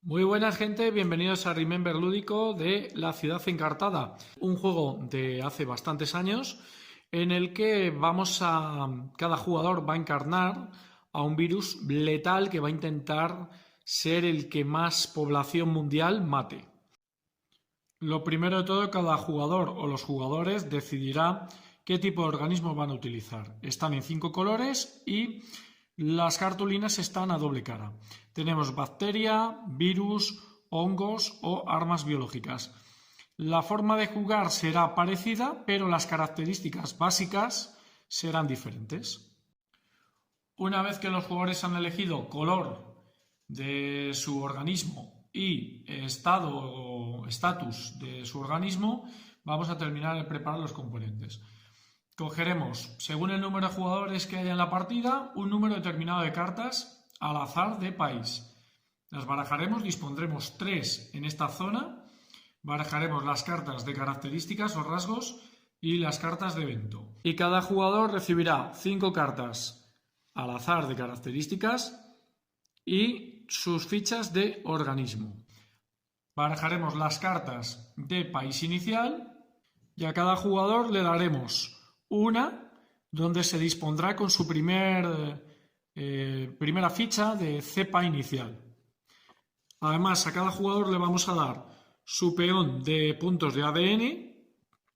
Muy buenas gente, bienvenidos a Remember Lúdico de La Ciudad Encartada, un juego de hace bastantes años en el que cada jugador va a encarnar a un virus letal que va a intentar ser el que más población mundial mate. Lo primero de todo, cada jugador o los jugadores decidirá qué tipo de organismo van a utilizar. Están en 5 colores y las cartulinas están a doble cara. Tenemos bacteria, virus, hongos o armas biológicas. La forma de jugar será parecida, pero las características básicas serán diferentes. Una vez que los jugadores han elegido color de su organismo y estado o estatus de su organismo, vamos a terminar de preparar los componentes. Cogeremos, según el número de jugadores que haya en la partida, un número determinado de cartas al azar de país. Las barajaremos, dispondremos 3 en esta zona, barajaremos las cartas de características o rasgos y las cartas de evento. Y cada jugador recibirá 5 cartas al azar de características y sus fichas de organismo. Barajaremos las cartas de país inicial y a cada jugador le daremos una donde se dispondrá con su primera ficha de cepa inicial. Además, a cada jugador le vamos a dar su peón de puntos de ADN,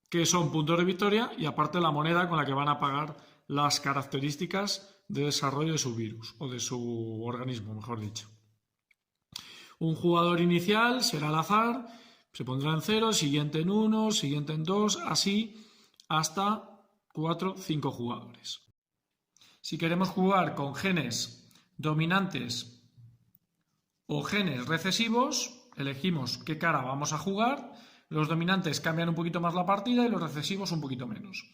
que son puntos de victoria, y aparte la moneda con la que van a pagar las características de desarrollo de su virus, o de su organismo, mejor dicho. Un jugador inicial será al azar, se pondrá en 0, siguiente en 1, siguiente en 2, así hasta 4, 5 jugadores. Si queremos jugar con genes dominantes o genes recesivos, elegimos qué cara vamos a jugar. Los dominantes cambian un poquito más la partida y los recesivos un poquito menos.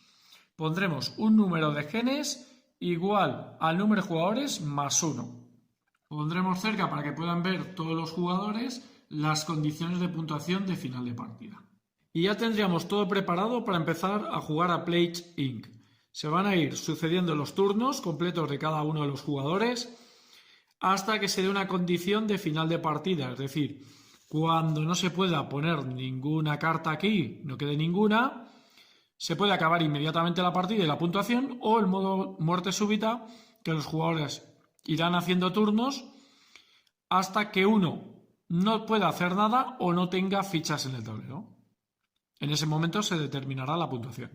Pondremos un número de genes igual al número de jugadores más 1. Pondremos cerca para que puedan ver todos los jugadores las condiciones de puntuación de final de partida. Y ya tendríamos todo preparado para empezar a jugar a Plague Inc. Se van a ir sucediendo los turnos completos de cada uno de los jugadores hasta que se dé una condición de final de partida. Es decir, cuando no se pueda poner ninguna carta aquí, no quede ninguna, se puede acabar inmediatamente la partida y la puntuación, o el modo muerte súbita, que los jugadores irán haciendo turnos hasta que uno no pueda hacer nada o no tenga fichas en el tablero. En ese momento se determinará la puntuación.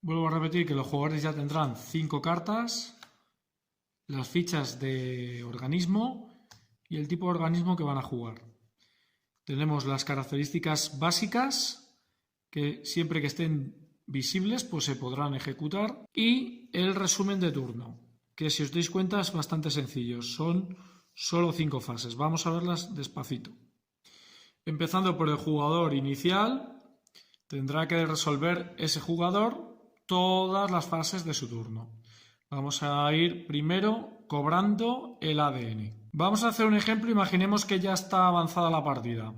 Vuelvo a repetir que los jugadores ya tendrán 5 cartas, las fichas de organismo y el tipo de organismo que van a jugar. Tenemos las características básicas, que siempre que estén visibles pues se podrán ejecutar, y el resumen de turno, que si os dais cuenta es bastante sencillo, son solo 5 fases. Vamos a verlas despacito. Empezando por el jugador inicial, tendrá que resolver ese jugador todas las fases de su turno. Vamos a ir primero cobrando el ADN. Vamos a hacer un ejemplo, imaginemos que ya está avanzada la partida.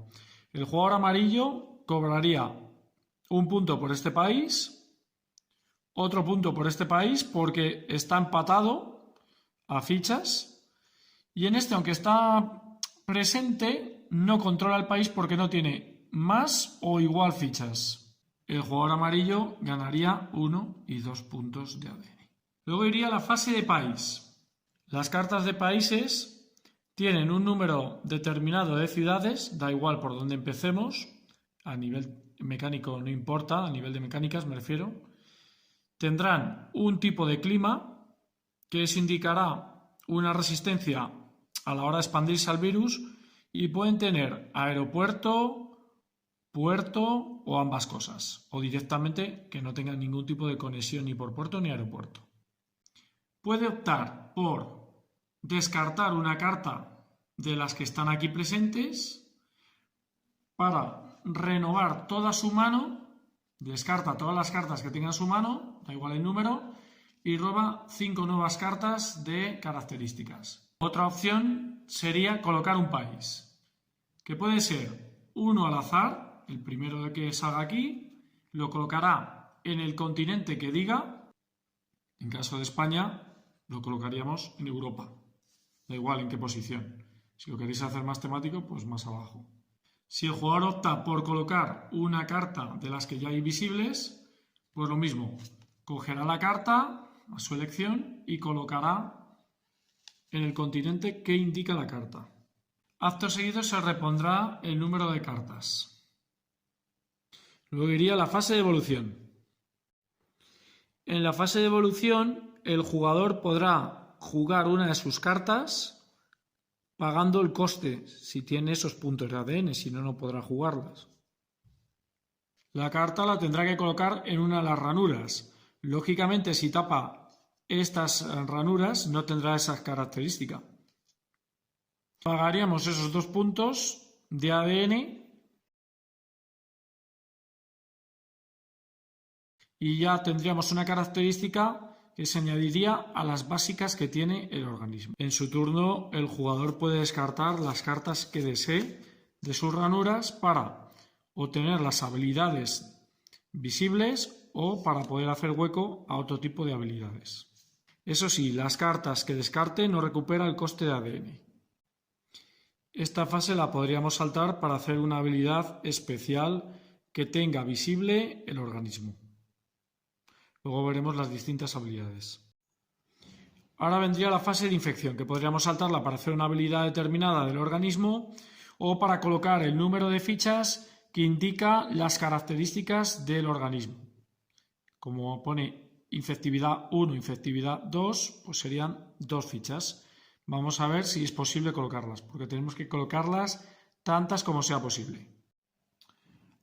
El jugador amarillo cobraría un punto por este país, otro punto por este país porque está empatado a fichas, y en este, aunque está presente, no controla el país porque no tiene más o igual fichas. El jugador amarillo ganaría 1 y 2 puntos de ADN. Luego iría a la fase de país. Las cartas de países tienen un número determinado de ciudades, da igual por dónde empecemos, a nivel mecánico no importa, a nivel de mecánicas me refiero. Tendrán un tipo de clima que les indicará una resistencia a la hora de expandirse al virus, y pueden tener aeropuerto, puerto o ambas cosas, o directamente que no tengan ningún tipo de conexión ni por puerto ni aeropuerto. Puede optar por descartar una carta de las que están aquí presentes para renovar toda su mano, descarta todas las cartas que tenga en su mano, da igual el número, y roba 5 nuevas cartas de características. Otra opción sería colocar un país, que puede ser uno al azar, el primero que salga aquí, lo colocará en el continente que diga. En caso de España, lo colocaríamos en Europa, da igual en qué posición. Si lo queréis hacer más temático, pues más abajo. Si el jugador opta por colocar una carta de las que ya hay visibles, pues lo mismo. Cogerá la carta a su elección y colocará en el continente que indica la carta. Acto seguido se repondrá el número de cartas. Luego iría la fase de evolución. En la fase de evolución, el jugador podrá jugar una de sus cartas pagando el coste si tiene esos puntos de ADN, si no, no podrá jugarlas. La carta la tendrá que colocar en una de las ranuras. Lógicamente, si tapa estas ranuras, no tendrá esa característica. Pagaríamos esos 2 puntos de ADN y ya tendríamos una característica que se añadiría a las básicas que tiene el organismo. En su turno, el jugador puede descartar las cartas que desee de sus ranuras para obtener las habilidades visibles o para poder hacer hueco a otro tipo de habilidades. Eso sí, las cartas que descarte no recupera el coste de ADN. Esta fase la podríamos saltar para hacer una habilidad especial que tenga visible el organismo. Luego veremos las distintas habilidades. Ahora vendría la fase de infección, que podríamos saltarla para hacer una habilidad determinada del organismo o para colocar el número de fichas que indica las características del organismo. Como pone infectividad 1, infectividad 2, pues serían 2 fichas. Vamos a ver si es posible colocarlas, porque tenemos que colocarlas tantas como sea posible.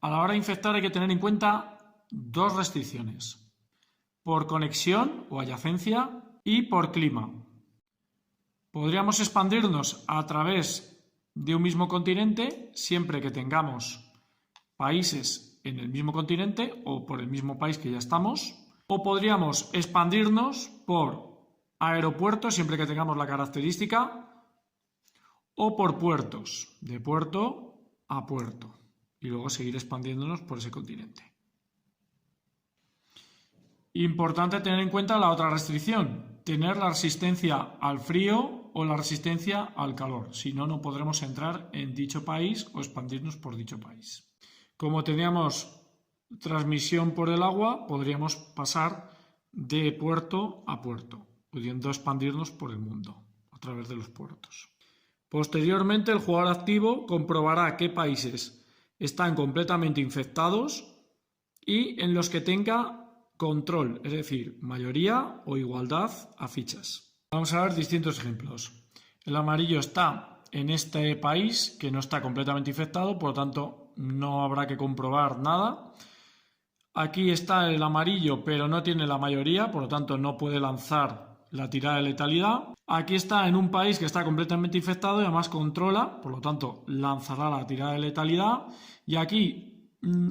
A la hora de infectar hay que tener en cuenta 2 restricciones. Por conexión o adyacencia y por clima. Podríamos expandirnos a través de un mismo continente siempre que tengamos países en el mismo continente o por el mismo país que ya estamos. O podríamos expandirnos por aeropuertos siempre que tengamos la característica o por puertos, de puerto a puerto, y luego seguir expandiéndonos por ese continente. Importante tener en cuenta la otra restricción, tener la resistencia al frío o la resistencia al calor, si no, no podremos entrar en dicho país o expandirnos por dicho país. Como teníamos transmisión por el agua, podríamos pasar de puerto a puerto, pudiendo expandirnos por el mundo a través de los puertos. Posteriormente, el jugador activo comprobará qué países están completamente infectados y en los que tenga control, es decir, mayoría o igualdad a fichas. Vamos a ver distintos ejemplos. El amarillo está en este país que no está completamente infectado, por lo tanto no habrá que comprobar nada. Aquí está el amarillo, pero no tiene la mayoría, por lo tanto no puede lanzar la tirada de letalidad. Aquí está en un país que está completamente infectado y además controla, por lo tanto lanzará la tirada de letalidad. Y aquí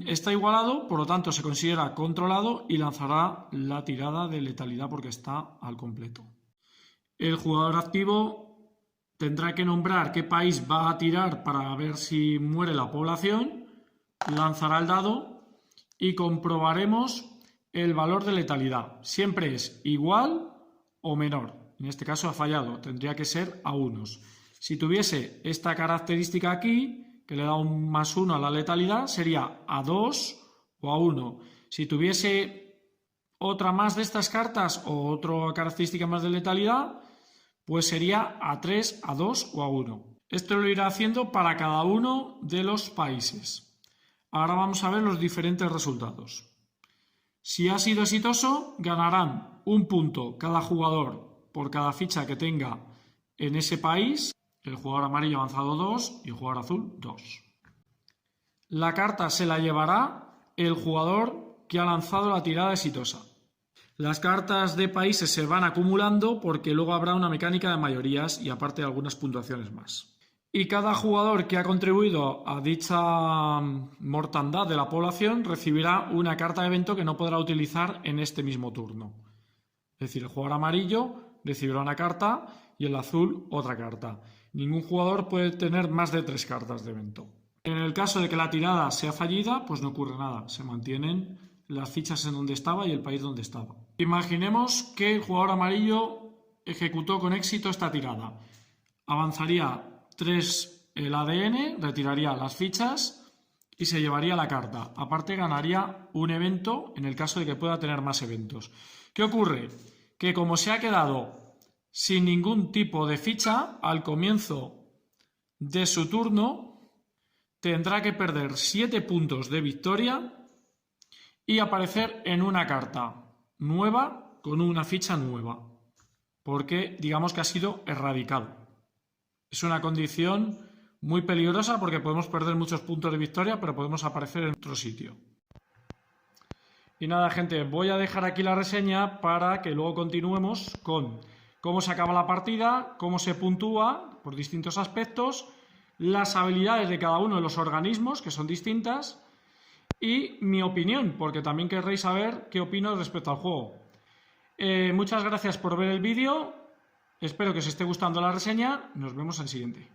está igualado, por lo tanto se considera controlado y lanzará la tirada de letalidad porque está al completo. El jugador activo tendrá que nombrar qué país va a tirar para ver si muere la población, lanzará el dado y comprobaremos el valor de letalidad. Siempre es igual o menor. En este caso ha fallado, tendría que ser a unos. Si tuviese esta característica aquí, que le da un +1 a la letalidad, sería a 2 o a 1. Si tuviese otra más de estas cartas o otra característica más de letalidad, pues sería a 3, a 2 o a 1. Esto lo irá haciendo para cada uno de los países. Ahora vamos a ver los diferentes resultados. Si ha sido exitoso, ganarán un punto cada jugador por cada ficha que tenga en ese país. El jugador amarillo ha avanzado 2 y el jugador azul 2. La carta se la llevará el jugador que ha lanzado la tirada exitosa. Las cartas de países se van acumulando porque luego habrá una mecánica de mayorías y aparte algunas puntuaciones más. Y cada jugador que ha contribuido a dicha mortandad de la población recibirá una carta de evento que no podrá utilizar en este mismo turno. Es decir, el jugador amarillo recibirá una carta y el azul otra carta. Ningún jugador puede tener más de 3 cartas de evento. En el caso de que la tirada sea fallida, pues no ocurre nada. Se mantienen las fichas en donde estaba y el país donde estaba. Imaginemos que el jugador amarillo ejecutó con éxito esta tirada. Avanzaría 3 el ADN, retiraría las fichas y se llevaría la carta. Aparte ganaría un evento en el caso de que pueda tener más eventos. ¿Qué ocurre? Que como se ha quedado sin ningún tipo de ficha, al comienzo de su turno tendrá que perder 7 puntos de victoria y aparecer en una carta nueva con una ficha nueva, porque digamos que ha sido erradicado. Es una condición muy peligrosa porque podemos perder muchos puntos de victoria, pero podemos aparecer en otro sitio. Y nada, gente, voy a dejar aquí la reseña para que luego continuemos con cómo se acaba la partida, cómo se puntúa por distintos aspectos, las habilidades de cada uno de los organismos, que son distintas, y mi opinión, porque también querréis saber qué opino respecto al juego. Muchas gracias por ver el vídeo, espero que os esté gustando la reseña, nos vemos en el siguiente.